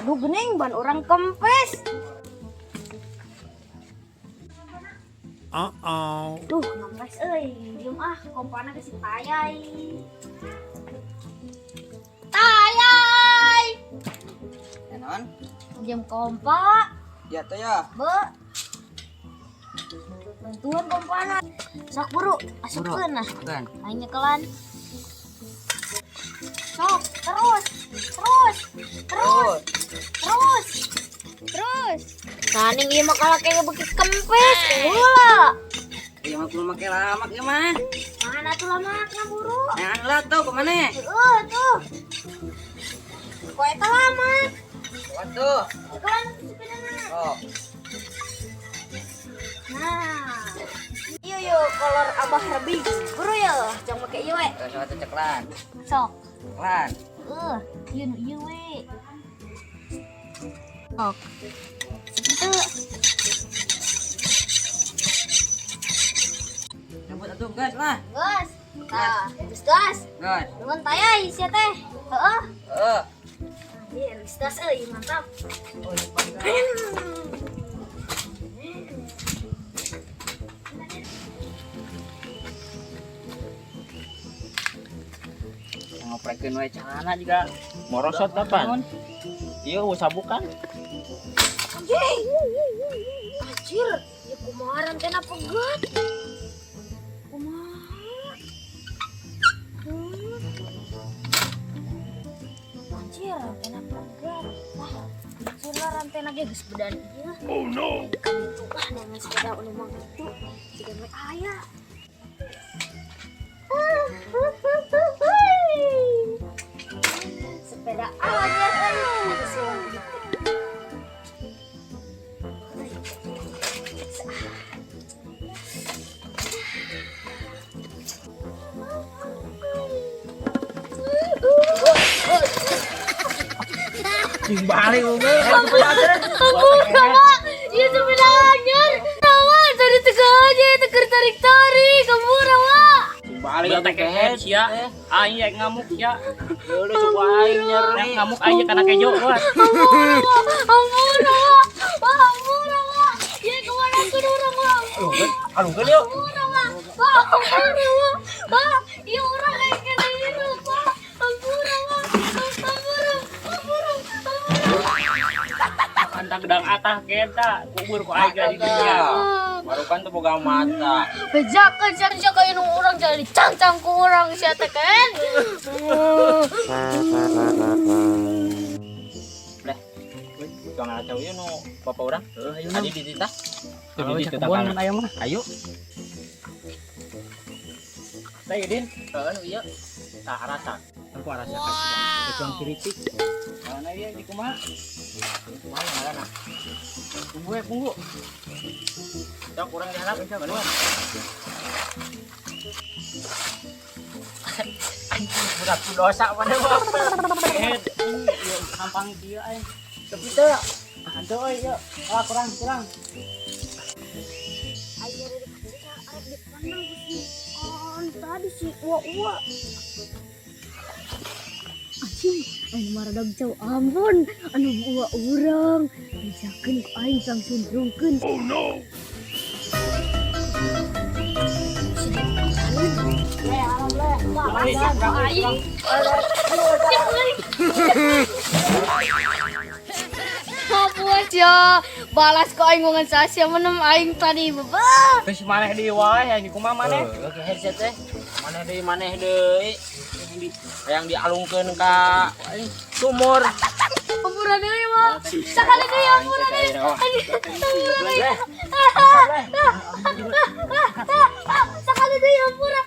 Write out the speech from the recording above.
Aduh gening ban orang kempes. Duh kempes euy, diem kompana geus tayai. Tayai. Naon? Diem kompa. Ya teh ya. Be. Bantuan kompana. Sok buru, asupkeun nah. Kan. Aing nyekelan. Sok, terus. Saning ieu mah kalah kayak beki kempes, heula. Ieu mah kudu make lamak ieu mah. Mana tuh lamakna buru? Nah, lah tuh ke mana? Tuh. Kok eta lamak? Waduh. Sekolah sepedana. Oh. Nah. Ieu kolor abah lebih. Buru ya, jangan make ieu we. Sok ceklan. Sok. Ceklan. Ieu we. Sok. Itu. Nyambut atuh gas lah. Gas. Nah, gas. Gas. Dengan tayai sia teh. Heeh. Heeh. Iya, gas euy mantap. Oh, ini ngoprekeun we cahana juga Morosot kapan? Iya, sabukan. Anjir, ya kumaha rantena pegat. Kumaha? Anjir, rantena pegat. Wah, anjir rantena ge geus bedan ieu. Oh no. Kitu dengan sepeda anu mah kitu. Siga we aya. Sepeda aja Balik unggul. Iya sepeda anyar. Tawa tadi tega aja teker tarik-tarik kamu rawa. Balik teh kehead sia. Aing yang ngamuk sia. Udah coba aing nyeri. Ngamuk aja kana kejo buat. Ampun rawa. Ya kemana ke orang wah. Aduh kan yuk. Wah, iya orang kayak gini Pak. Ampun rawa. Anta gedang atah keta kubur ku aing di dunia. Baru kan teu boga mata. Bejakeun sia ka inu urang jadi cangcang ku urang sia teh kan. Leh. Tukang acau ieu nu bapa urang. ayo Adi di titah. Kalau Di bisa titah kebon kana. mun aya mah. Ayo. Teh Din. Heeh ieu. Tak rasa. Tempo rasa kasih. Tukang kritik. Mana dia di kumaha? Mana ngaranna? Tunggu. Cok kurang diharap bisa baruan. Anjing budak dosa pada bapak. Yuk sampang dia aing. Tapi teh aduh euy yuk. Ah kurang. Ayo dari arep dipandang si on tadi si uwa. Anjing, anu maradag jauh ampun, anu uwa urang. Bisakeun ku aing sang sundrungkeun. Oh no. Hapus ya, balas ko aing ngan sasya menem aing tadi bebah. Geus maneh di wae yang di kumaha maneh? Oke headset teh. Maneh deui. Yang dialungkeun ka sumur. Ampuran deui mah. Sakali deui ampuran deui. Sakali deui ampura.